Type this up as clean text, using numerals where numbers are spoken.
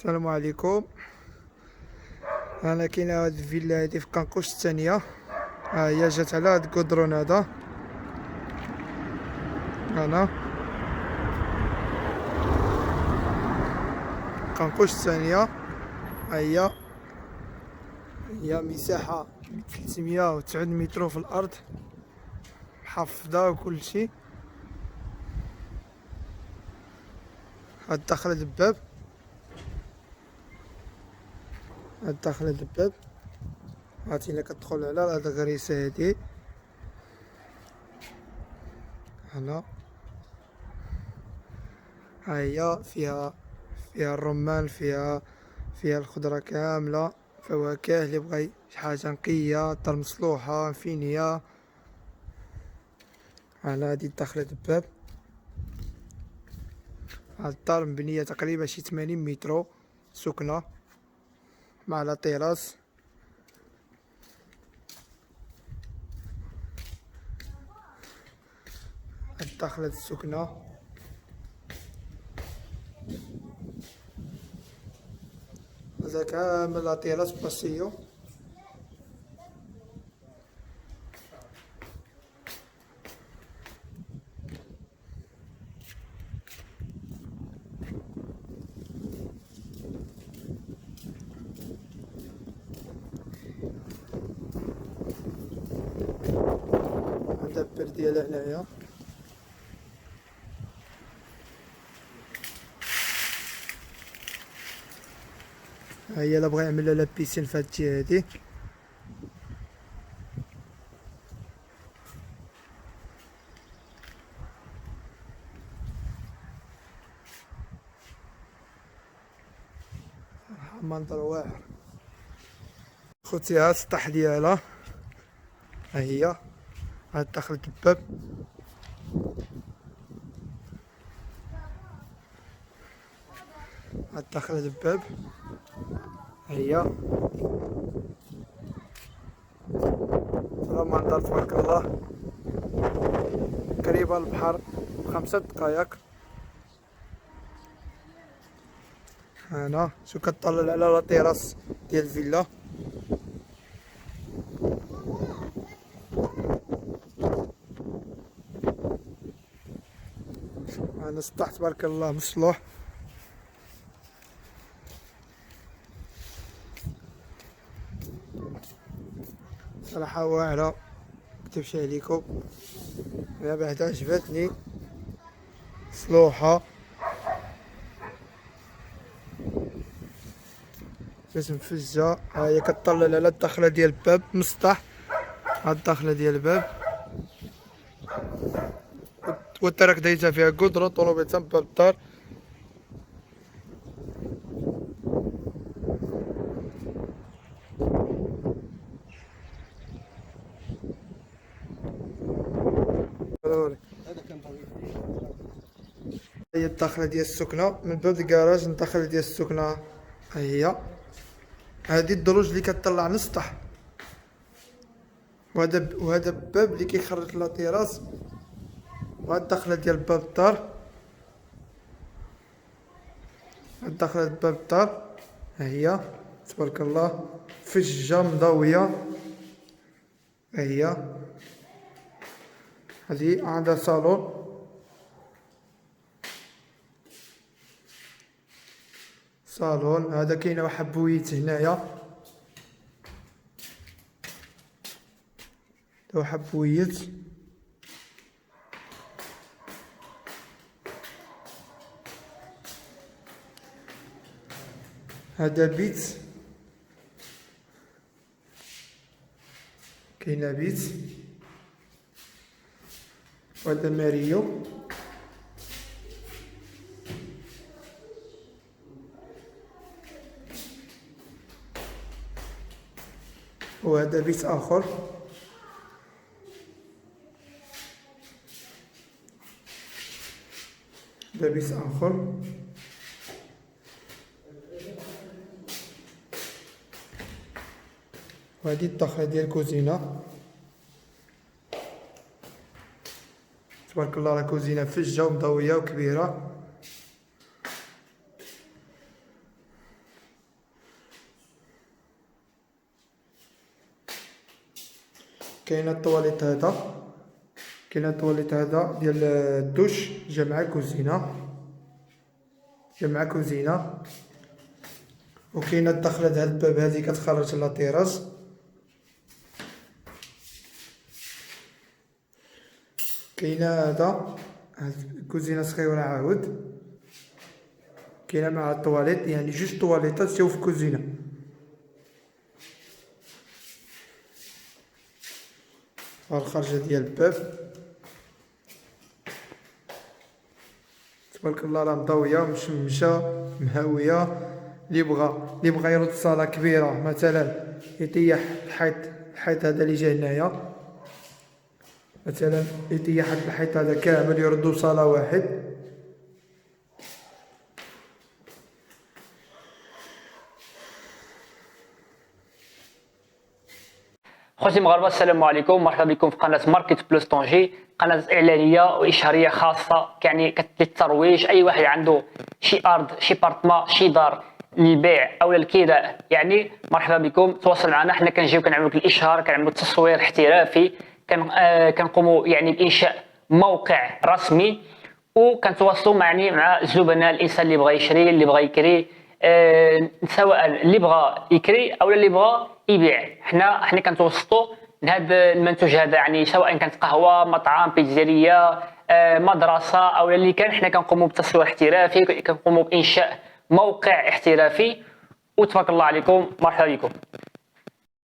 السلام عليكم. انا كاين هاد الفيلا هادي في كنقوش الثانيه. ها هي جات على هاد الكودرون هذا. انا كنقوش الثانيه. ها هي مساحه 309 متر في الارض، محفظه وكل شيء. هاد داخل الباب، هاد داخل الباب. هاتي الا كتدخل على هاد الغريسه هادي هنا. ها هي فيها الرمان، فيها الخضره كامله، فواكه اللي بغى شي حاجه نقيه، دار مصلوحه فينيه. على هادي دخلت الباب. هاد الدار مبنيه تقريبا شي 80 متر سكنه مع لا تيراس. هاد دخلت السكنه. هذا كامل لا تيراس باسيو. هذا البر ديالها هنايا. ها هي الا بغا يعمل لها لا بيسين في هاد الجهه هادي. منظر واعر. خوتي ها السطح ديالها. ها هي عاد دخلت الباب. عاد دخلت الباب. ها هي منظر تبارك الله، قريبة للبحر ب5 دقائق. هنا شو كتطلع على لا تيراس ديال الفيلا. هنا السطح تبارك الله مصلوح. صراحة واعرة مكتبش عليكم، انا بعدا عجبتني صلوحة باش مفجة. ها هي كتطلع على الدخلة ديال الباب من السطح. هاد الدخلة ديال الباب والترك دايزة فيها قدرة طلوبيتها من باب الدار. هي الدخلة ديال السكنة من باب الكراج. الدخلة ديال السكنة ها هي. هادي الدروج اللي كتطلع للسطح، وهذا الباب اللي كيخرج لا تيراس. وهاد الدخلة ديال باب الدار. هاد دخلة باب الدار ها هي تبارك الله فجة مضوية. ها هي هادي عندها صالون. هذا كاينه واحد بويت هنايا. واحد بويت. هذا بيت. كاينه بيت. وهذا ماريو. وهذا بيت اخر. هذا بيت اخر. وهذه الدخلة ديال الكوزينة. تبارك الله لا كوزينة فجة ومضوية وكبيرة. كاين الطواليت هذا، كاين الطواليت هذا ديال الدوش جا مع كوزينه، جا مع كوزينه. وكاينه الدخله د هاد الباب هادي كتخرج لا طيراس. كاينه هاد الكوزينه صغيره عاود، كاينه مع الطواليت، يعني جوج طواليطات جاو في الكوزينه. ها الخرجه ديال الباب تبارك الله راه مضويه مشمشه مهويه. اللي بغى يرد صاله كبيره مثلا يطيح الحيط هذا اللي جا هنايا، مثلا يطيح هاد الحيط هذا كامل يردو صاله واحد. خوتي المغاربه السلام عليكم، مرحبا بكم في قناه ماركت بلس طنجي، قناه اعلانيه واشهاريه خاصه يعني للترويج. اي واحد عنده شي ارض شي بارتما شي دار للبيع او للكراء يعني مرحبا بكم، تواصل معنا. حنا كنجيو كنعملوا لك الاشهار، كنعملوا تصوير احترافي، كنقوموا يعني بانشاء موقع رسمي، وكنتواصلوا مع الزبناء، الانسان اللي بغى يشري اللي بغى يكري، سواء اللي بغى يكري او اللي بغى يبيع. حنا كنتوسطوا لهذا المنتوج هذا، يعني سواء كانت قهوه، مطعم، بيتزيريا، مدرسه او اللي كان. حنا كنقوموا بتصوير احترافي، كنقوموا بانشاء موقع احترافي، وتبارك الله عليكم. مرحبا بكم.